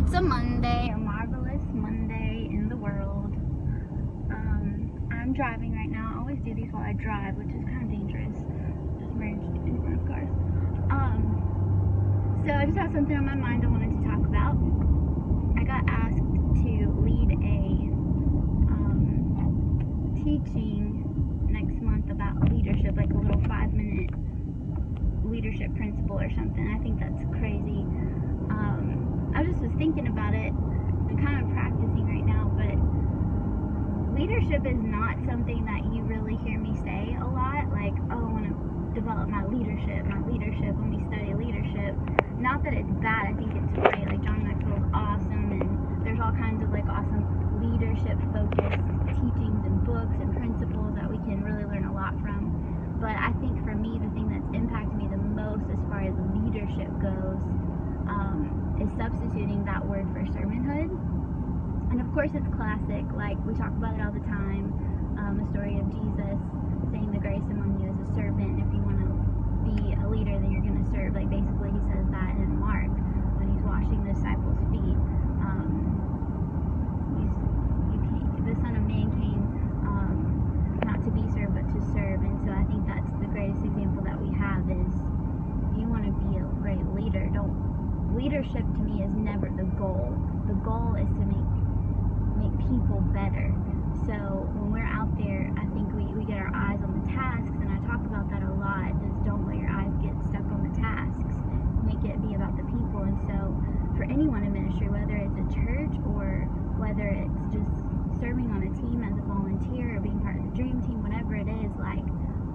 It's a Monday, a marvelous Monday in the world. I'm driving right now. I always do these while I drive, which is kind of dangerous. Just merged in front of cars. So I just have something on my mind I wanted to talk about. I got asked to lead a teaching next month about leadership, like a little 5-minute leadership principle or something. I think that's crazy. I just was thinking about it. I'm kind of practicing right now, but leadership is not something that you really hear me say a lot. Like, oh, I want to develop my leadership, when we study leadership. Not that it's bad, I think it's great. Like, John Maxwell's awesome, and there's all kinds of like awesome leadership focused teachings and books and principles that we can really learn a lot from. But I think for me, the thing that's impacted me the most as far as leadership goes is substituting that word for servanthood. And of course it's classic, like we talk about it all the time, the story of Jesus saying the grace among you as a servant. If you want to be a leader, then you're going to serve. Like basically he says that in Mark when he's washing the disciples' feet. The Son of Man came not to be served but to serve. And so I think that's the greatest example that we have is if you want to be a great leader, leadership to me is never the goal. The goal is to make people better. So when we're out there, I think we get our eyes on the tasks, and I talk about that a lot, is don't let your eyes get stuck on the tasks. Make it be about the people. And so for anyone in ministry, whether it's a church or whether it's just serving on a team as a volunteer or being part of the dream team, whatever it is, like,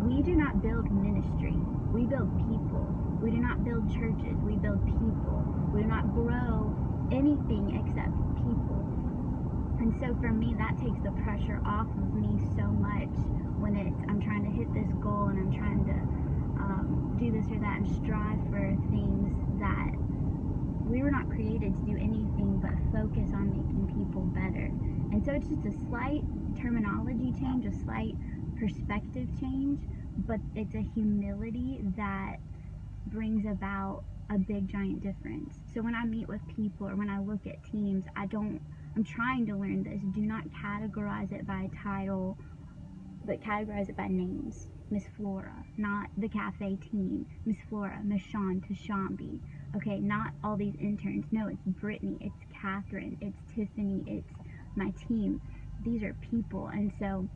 we do not build ministry. We build people. We do not build churches. We build people. We do not grow anything except people. And so for me, that takes the pressure off of me so much when I'm trying to hit this goal and I'm trying to do this or that and strive for things that we were not created to do anything but focus on making people better. And so it's just a slight terminology change, a slight perspective change, but it's a humility that brings about a big giant difference. So when I meet with people or when I look at teams, I'm trying to learn this. Do not categorize it by title, but categorize it by names. Miss Flora, not the cafe team. Miss Flora, Miss Sean, Tashambi. Okay, not all these interns. No, it's Brittany, it's Catherine, it's Tiffany, it's my team. These are people. And so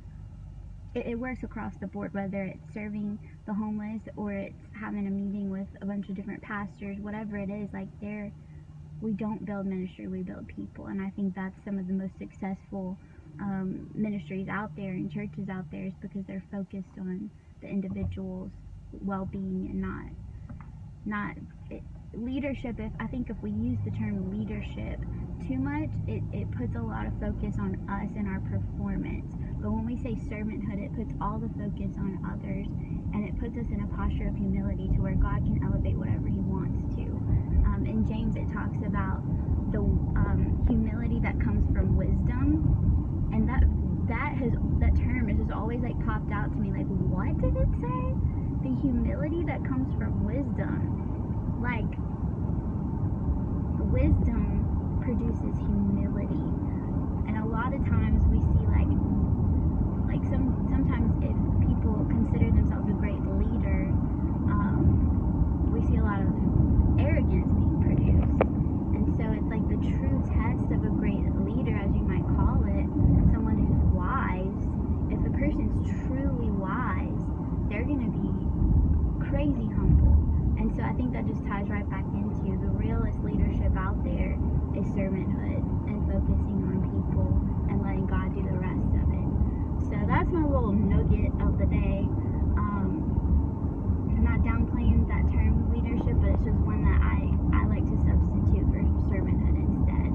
it works across the board, whether it's serving the homeless or it's having a meeting with a bunch of different pastors, whatever it is. Like, we don't build ministry, we build people. And I think that's some of the most successful ministries out there and churches out there, is because they're focused on the individual's well-being and not leadership. I think if we use the term leadership too much, it puts a lot of focus on us and our performance. But when we say servanthood, it puts all the focus on others, and it puts us in a posture of humility to where God can elevate whatever he wants to. In James, it talks about the humility that comes from wisdom, and that term has just always like popped out to me. Like, what did it say? The humility that comes from wisdom. Like, wisdom produces humility, and a lot of times we see sometimes if people consider themselves a great leader, we see a lot of arrogance being produced. And so it's like the true test of a great leader, as you might call it, someone who's wise. If a person's truly wise, they're going to be crazy humble. And so I think that just ties right back into the realest leadership out there is servanthood and focusing on people and letting God do the rest of it. So that's my little nugget of the day. I'm not downplaying that term leadership, but it's just one that I like to substitute for servanthood instead.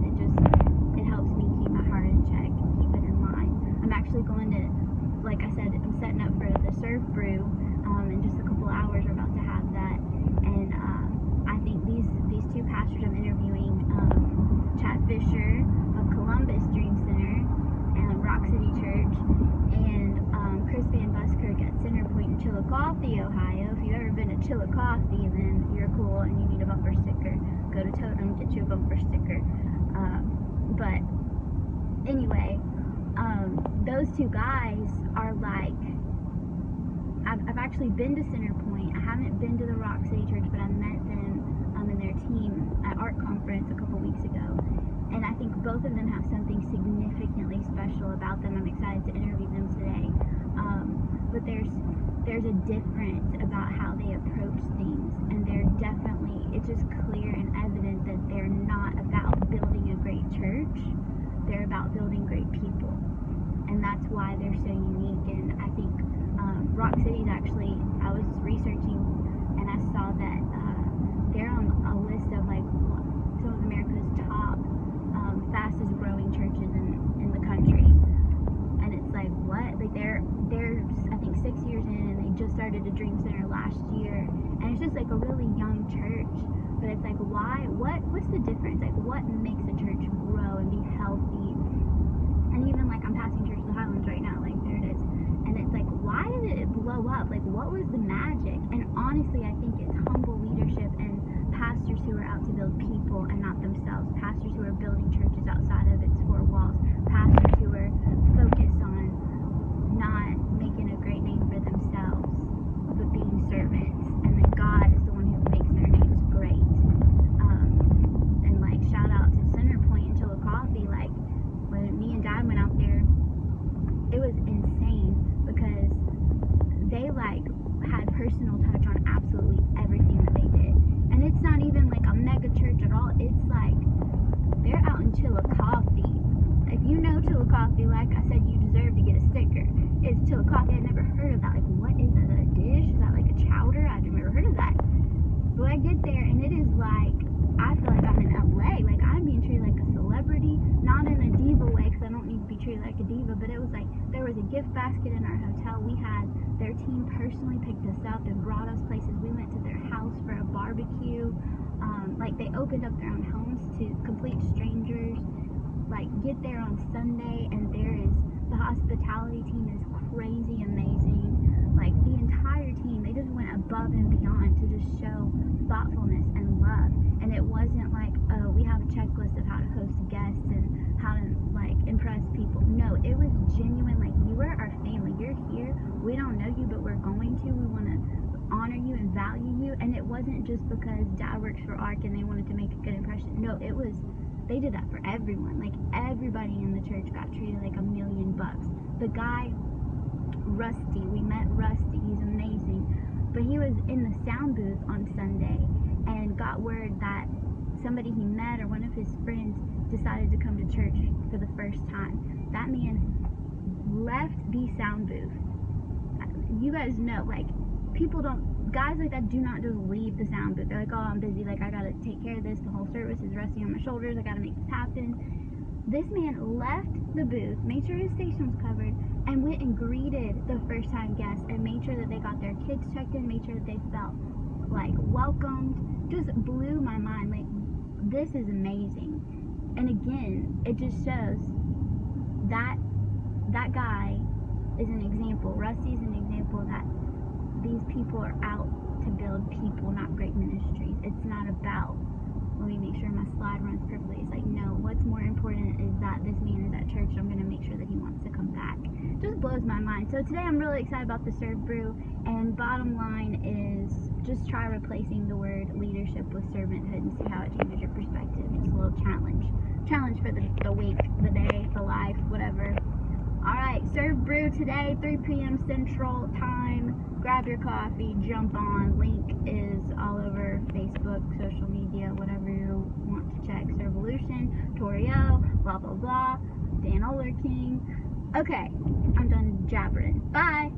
It helps me keep my heart in check, keep it in line. I'm actually going to, like I said, I'm setting up for the Serve Brew in just a couple hours. We're about to have that, and I think these two pastors I'm interviewing, Chad Fisher of Columbus Dream Center and Rock City Church, and Chris Van Buskirk at Centerpoint in Chillicothe, Ohio. If you've ever been to Chillicothe, then you're cool and you need a bumper sticker. Go to Totem, get you a bumper sticker. those two guys are like, I've actually been to Centerpoint. I haven't been to the Rock City Church, but I met them and their team at Art Conference a couple weeks ago. And I think both of them have something significantly special about them. I'm excited to interview them today. But there's a difference about how they approach things, and they're definitely, it's just clear and evident that they're not about building a great church. They're about building great people, and that's why they're so unique. And I think Rock City's actually, I was researching and I saw that they're on a list of like some of America's top fastest growing churches in the country. And it's like, what? Like they're I think 6 years in, and they just started a Dream Center last year, and it's just like a really young church. But it's like, why? What's the difference? Like, what makes a church grow and be healthy? And even like, I'm passing Church of the Highlands right now, like there it is, and it's like, why did it blow up? Like, what was the magic? And honestly, I think it's humble leadership and pastors who are out to build people and not themselves. Pastors who are building churches outside of its four walls. Pastors who are focused on not making a great name for themselves, but being servants. And then God is the one who makes their names great. And like, shout out to Centerpoint and Chillicothe. Like, when me and Dad went out there, it was insane because they like had personal touch on absolutely everything that they did. And it's not even like a mega church at all. It's like they're out in Chillicothe. If you know Chillicothe, like I said, you deserve to get a sticker. It's Chillicothe. I'd never heard of that. Like, what is that? Is that a dish? Is that like a chowder? I've never heard of that. But I get there and it is like, I feel like I'm in LA. Like, I'm being treated like a celebrity, not in a diva way, because I don't need to be treated like a diva, but it was like, there was a gift basket in our hotel. We had their team personally picked us up and brought us places. We went to their house for a barbecue. Like, they opened up their own homes to complete strangers. Like, get there on Sunday and the hospitality team is crazy amazing. Like, the entire team, they just went above and beyond to just show thoughtfulness and love. And it wasn't like, oh, we have a checklist of how to host guests and how to like impress people. No, it was genuine. Like, you are our family. You're here. We don't know you, but we're going to. We want to honor you and value you. And it wasn't just because Dad works for ARC and they wanted to make a good impression. No, it was, they did that for everyone. Like, everybody in the church got treated like $1 million. The guy, Rusty, we met Rusty. He's amazing. But he was in the sound booth on Sunday and got word that somebody he met or one of his friends decided to come to church for the first time. That man left the sound booth. You guys know, like, guys like that do not just leave the sound booth. They're like, oh, I'm busy, like, I gotta take care of this, the whole service is resting on my shoulders, I gotta make this happen. This man left the booth, made sure his station was covered, and went and greeted the first time guests and made sure that they got their kids checked in, made sure that they felt like welcomed. Just blew my mind. Like, this is amazing. And again, it just shows that that guy is an example. Rusty's an example that these people are out to build people, not great ministries. It's not about, let me make sure my slide runs perfectly. It's like, no, what's more important is that this man is at church. I'm going to make sure that he wants to come back. Just blows my mind. So today I'm really excited about the Serve Brew, and bottom line is just try replacing the word leadership with servanthood and see how it changes your perspective. Just a little challenge for the week, the day, the life, whatever. Alright, Serve Brew today, 3 p.m. Central Time. Grab your coffee, jump on. Link is all over Facebook, social media, whatever you want to check. Servolution, Torio, blah, blah, blah. Dan Oler King. Okay, I'm done jabbering. Bye!